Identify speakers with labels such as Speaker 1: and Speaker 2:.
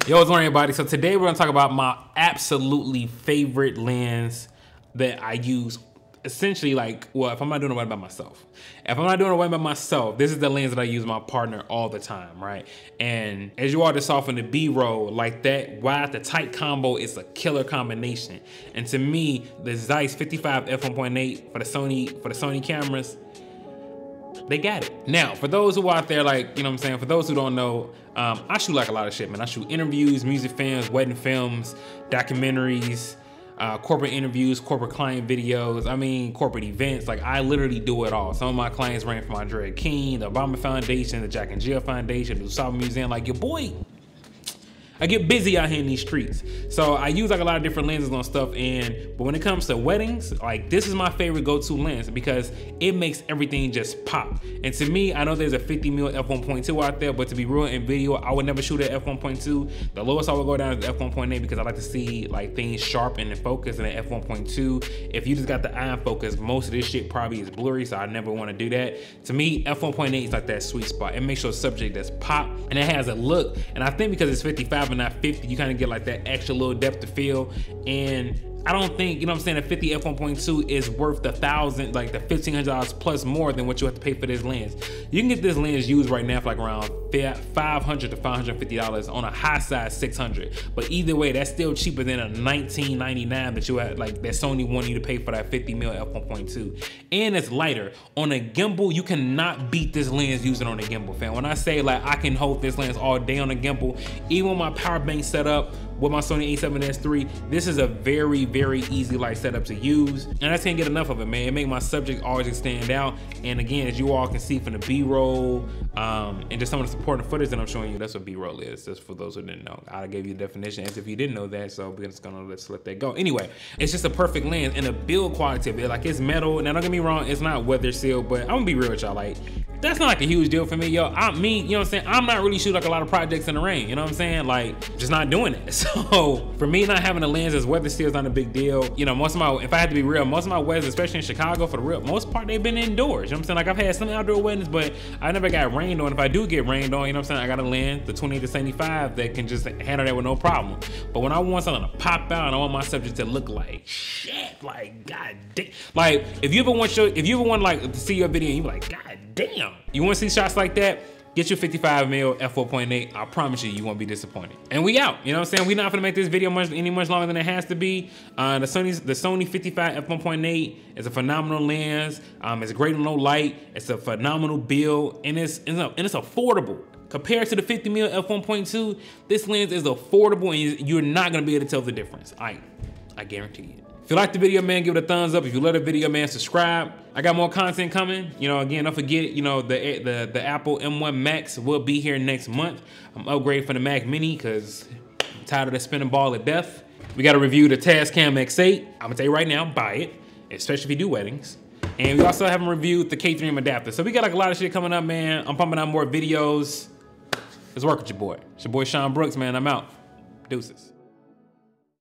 Speaker 1: Yo, what's going on, everybody? So today we're gonna talk about my absolutely favorite lens that I use essentially, like, well, if I'm not doing it right by myself. If I'm not doing it right by myself, this is the lens that I use with my partner all the time, right? And as you all just saw from the B-roll, like that wide to tight combo is a killer combination. And to me, the Zeiss 55 f1.8 for the Sony cameras, they got it. Now, for those who out there, like, you know what I'm saying, for those who don't know, I shoot like a lot of shit, man. I shoot interviews, music films, wedding films, documentaries, corporate interviews, corporate client videos, I mean, corporate events. Like, I literally do it all. Some of my clients range from Andrea King, the Obama Foundation, the Jack and Jill Foundation, the Usama Museum. Like, your boy, I get busy out here in these streets. So I use like a lot of different lenses on stuff, but when it comes to weddings, like, this is my favorite go-to lens because it makes everything just pop. And to me, I know there's a 50mm f1.2 out there, but to be real, in video, I would never shoot at f1.2. The lowest I would go down is f1.8 because I like to see like things sharp and in focus, and at f1.2, if you just got the eye in focus, most of this shit probably is blurry, so I never want to do that. To me, f1.8 is like that sweet spot. It makes your subject that's pop, and it has a look. And I think because it's 55 and not 50, you kind of get like that extra little depth of field. And I don't think, you know what I'm saying, a 50 f1.2 is worth the $1,000, like the $1,500 plus more than what you have to pay for this lens. You can get this lens used right now for like around $500 to $550, on a high side $600. But either way, that's still cheaper than a $19.99 that you had, like, that Sony wanted you to pay for that 50mm f1.2. And it's lighter. On a gimbal, you cannot beat this lens using on a gimbal, fam. When I say, like, I can hold this lens all day on a gimbal, even with my power bank set up with my Sony a7S III, this is a very, very easy light setup to use. And I just can't get enough of it, man. It makes my subject always stand out. And again, as you all can see from the B-roll, and just some of the supporting footage that I'm showing you, that's what B-roll is, just for those who didn't know. I gave you the definition as if you didn't know that, so we're just gonna let's let that go. Anyway, it's just a perfect lens, and the build quality of it, like, it's metal. Now, don't get me wrong, it's not weather sealed, but I'm gonna be real with y'all, like, that's not like a huge deal for me, yo. You know what I'm saying, I'm not really shooting like a lot of projects in the rain, you know what I'm saying? Like, just not doing it. So for me, not having a lens as weather sealed is not a big deal. You know, most of my, if I had to be real, most of my weddings, especially in Chicago, for the real most part, they've been indoors. You know what I'm saying? Like, I've had some outdoor weddings, but I never got rained on. If I do get rained on, you know what I'm saying, I got a lens, the 28 to 75, that can just handle that with no problem. But when I want something to pop out and I want my subject to look like shit, like, god damn. Like, if you ever want like to see your video and you be like, god damn, you want to see shots like that, get your 55mm f4.8. I promise you, you won't be disappointed. And we out. You know what I'm saying? We're not gonna make this video much longer than it has to be. The Sony 55 f1.8 is a phenomenal lens. It's great in low light. It's a phenomenal build, and it's affordable. Compared to the 50mm f1.2, this lens is affordable, and you're not gonna be able to tell the difference. I guarantee it. If you like the video, man, give it a thumbs up. If you love the video, man, subscribe. I got more content coming. You know, again, don't forget, you know, the Apple M1 Max will be here next month. I'm upgrading for the Mac Mini because I'm tired of the spinning ball of death. We got to review the Tascam X8. I'm gonna tell you right now, buy it, especially if you do weddings. And we also haven't reviewed the K3M adapter. So we got like a lot of shit coming up, man. I'm pumping out more videos. Let's work with your boy. It's your boy Sean Brooks, man. I'm out. Deuces.